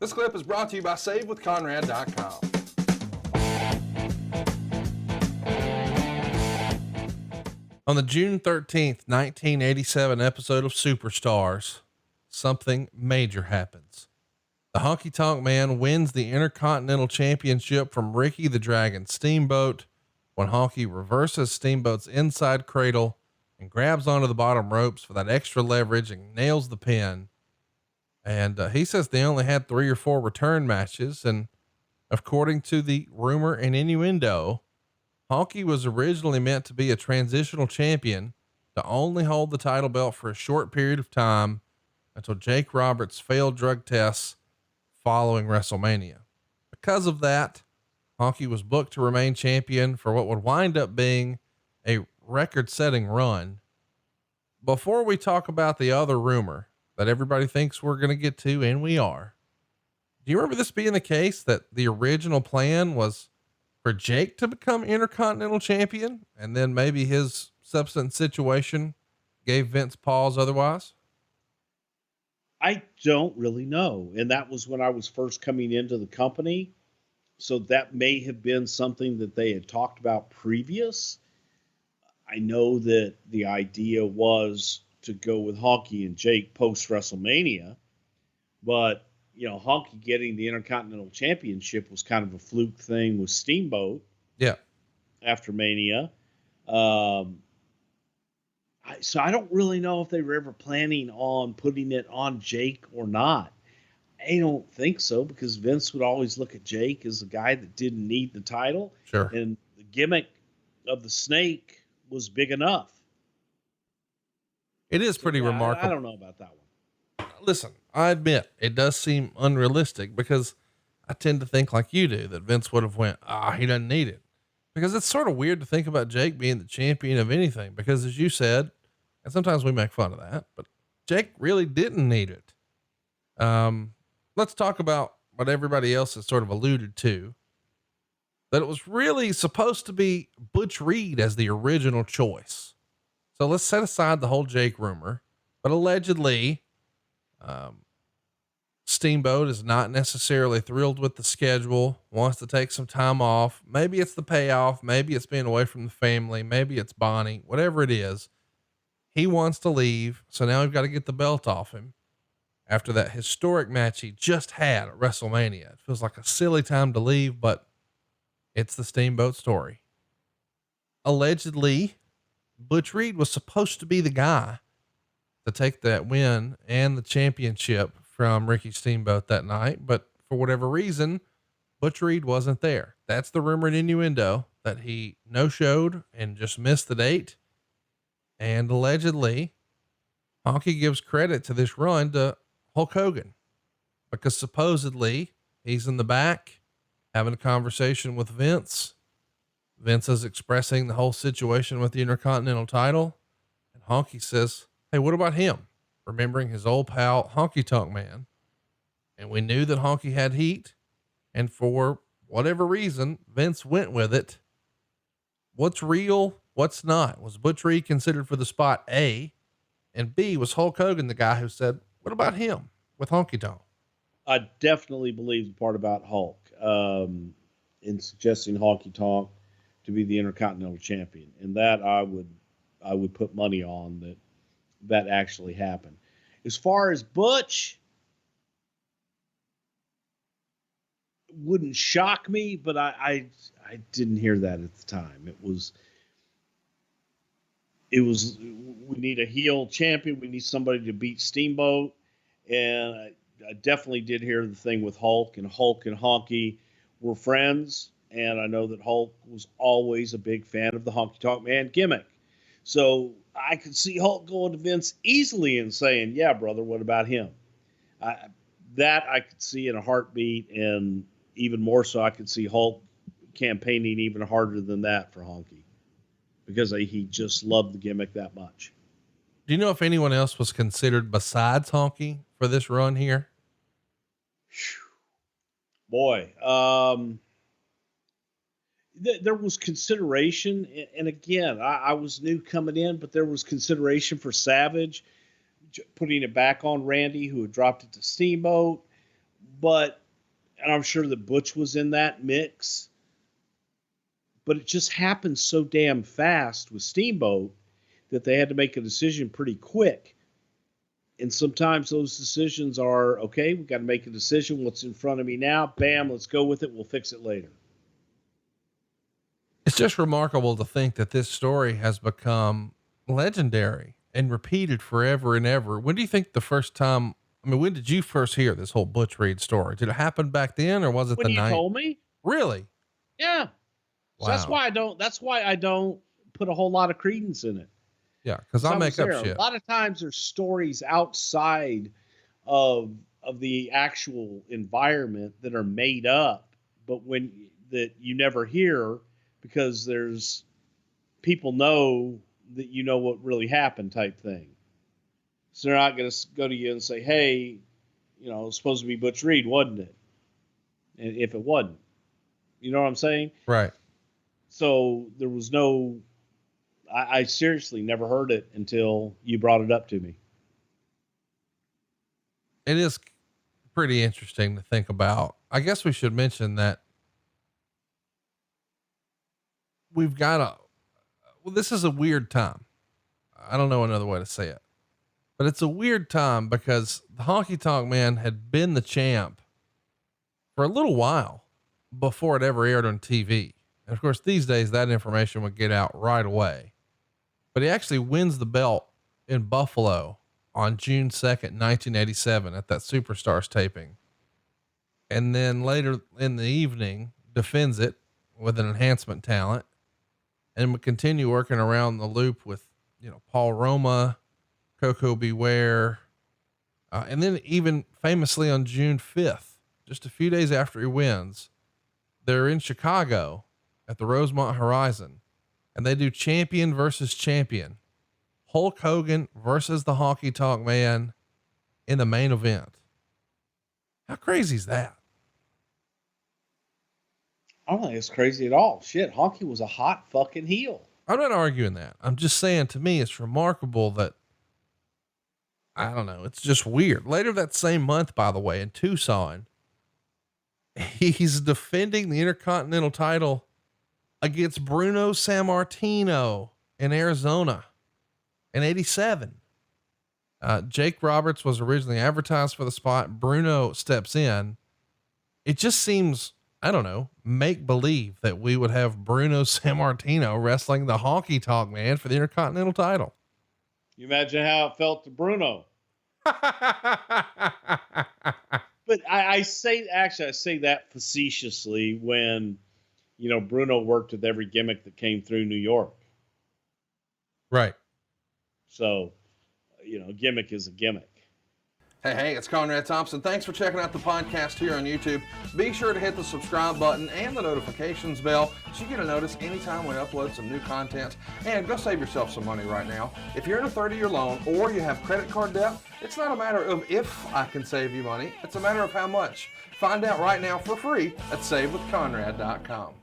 This clip is brought to you by SaveWithConrad.com. On the June 13th, 1987 episode of Superstars, something major happens. The Honky Tonk Man wins the Intercontinental Championship from Ricky the Dragon Steamboat when Honky reverses Steamboat's inside cradle and grabs onto the bottom ropes for that extra leverage and nails the pin. And he says they only had 3 or 4 return matches. And according to the rumor and innuendo, Honky was originally meant to be a transitional champion to only hold the title belt for a short period of time until Jake Roberts' failed drug tests following WrestleMania. Because of that, Honky was booked to remain champion for what would wind up being a record-setting run. Before we talk about the other rumor that everybody thinks we're going to get to, and we are, do you remember this being the case, that the original plan was for Jake to become Intercontinental Champion, and then maybe his substance situation gave Vince pause otherwise? I don't really know. And that was when I was first coming into the company. So that may have been something that they had talked about previous. I know that the idea was to go with Honky and Jake post WrestleMania, but you know, Honky getting the Intercontinental Championship was kind of a fluke thing with Steamboat. Yeah. After Mania. So I don't really know if they were ever planning on putting it on Jake or not. I don't think so, because Vince would always look at Jake as a guy that didn't need the title. Sure. And the gimmick of the snake was big enough. It is pretty remarkable. I don't know about that one. Listen, I admit it does seem unrealistic, because I tend to think like you do, that Vince would have went, he doesn't need it, because it's sort of weird to think about Jake being the champion of anything, because as you said, and sometimes we make fun of that, but Jake really didn't need it. Let's talk about what everybody else has sort of alluded to, that it was really supposed to be Butch Reed as the original choice. So let's set aside the whole Jake rumor, but allegedly, Steamboat is not necessarily thrilled with the schedule, wants to take some time off. Maybe it's the payoff. Maybe it's being away from the family. Maybe it's Bonnie, whatever it is. He wants to leave. So now we've got to get the belt off him after that historic match he just had at WrestleMania. It feels like a silly time to leave, but it's the Steamboat story. Allegedly, Butch Reed was supposed to be the guy to take that win and the championship from Ricky Steamboat that night. But for whatever reason, Butch Reed wasn't there. That's the rumor and innuendo, that he no-showed and just missed the date. And allegedly, Honky gives credit to this run to Hulk Hogan, because supposedly he's in the back having a conversation with Vince. Vince is expressing the whole situation with the Intercontinental title. And Honky says, hey, what about him? Remembering his old pal, Honky Tonk Man. And we knew that Honky had heat. And for whatever reason, Vince went with it. What's real? What's not? Was Butch Reed considered for the spot? A, and B, was Hulk Hogan the guy who said, what about him with Honky Tonk? I definitely believe the part about Hulk, in suggesting Honky Tonk to be the Intercontinental Champion. And that I would put money on that actually happened. As far as Butch, wouldn't shock me, but I didn't hear that at the time. It was, we need a heel champion. We need somebody to beat Steamboat. And I definitely did hear the thing with Hulk and Honky were friends. And I know that Hulk was always a big fan of the Honky Tonk Man gimmick. So I could see Hulk going to Vince easily and saying, yeah, brother, what about him? That I could see in a heartbeat, and even more so, I could see Hulk campaigning even harder than that for Honky, because he just loved the gimmick that much. Do you know if anyone else was considered besides Honky for this run here? Boy, there was consideration, and again, I was new coming in, but there was consideration for Savage, putting it back on Randy, who had dropped it to Steamboat. and I'm sure that Butch was in that mix, but it just happened so damn fast with Steamboat that they had to make a decision pretty quick. And sometimes those decisions are, okay, we've got to make a decision. What's in front of me now? Bam, let's go with it. We'll fix it later. It's just remarkable to think that this story has become legendary and repeated forever and ever. When do you think the first time, when did you first hear this whole Butch Reed story? Did it happen back then, or was it when the you night? Told me? Really? Yeah. So Wow. That's why I don't put a whole lot of credence in it. Yeah. Cause I make up shit. A lot of times there's stories outside of the actual environment that are made up, but that you never hear because there's people know that you know what really happened type thing. So they're not going to go to you and say, hey, it was supposed to be Butch Reed, wasn't it? And if it wasn't, you know what I'm saying? Right. So there was I seriously never heard it until you brought it up to me. It is pretty interesting to think about. I guess we should mention that we've got this is a weird time. I don't know another way to say it, but it's a weird time because the Honky Tonk Man had been the champ for a little while before it ever aired on TV. And of course, these days that information would get out right away, but he actually wins the belt in Buffalo on June 2nd, 1987 at that Superstars taping. And then later in the evening defends it with an enhancement talent and would continue working around the loop with, Paul Roma, Coco Beware. And then even famously on June 5th, just a few days after he wins, they're in Chicago at the Rosemont Horizon, and they do champion versus champion, Hulk Hogan versus the Honky Tonk Man in the main event. How crazy is that? I don't think it's crazy at all. Shit, Honky was a hot fucking heel. I'm not arguing that. I'm just saying, to me, it's remarkable that, I don't know, it's just weird. Later that same month, by the way, in Tucson, he's defending the Intercontinental title against Bruno Sammartino in Arizona in 87. Jake Roberts was originally advertised for the spot. Bruno steps in. It just seems, I don't know, make believe that we would have Bruno Sammartino wrestling the Honky Tonk Man for the Intercontinental title. You imagine how it felt to Bruno. But I say that facetiously when, Bruno worked with every gimmick that came through New York. Right. So, gimmick is a gimmick. Hey, it's Conrad Thompson. Thanks for checking out the podcast here on YouTube. Be sure to hit the subscribe button and the notifications bell so you get a notice anytime we upload some new content. And go save yourself some money right now. If you're in a 30-year loan or you have credit card debt, it's not a matter of if I can save you money. It's a matter of how much. Find out right now for free at SaveWithConrad.com.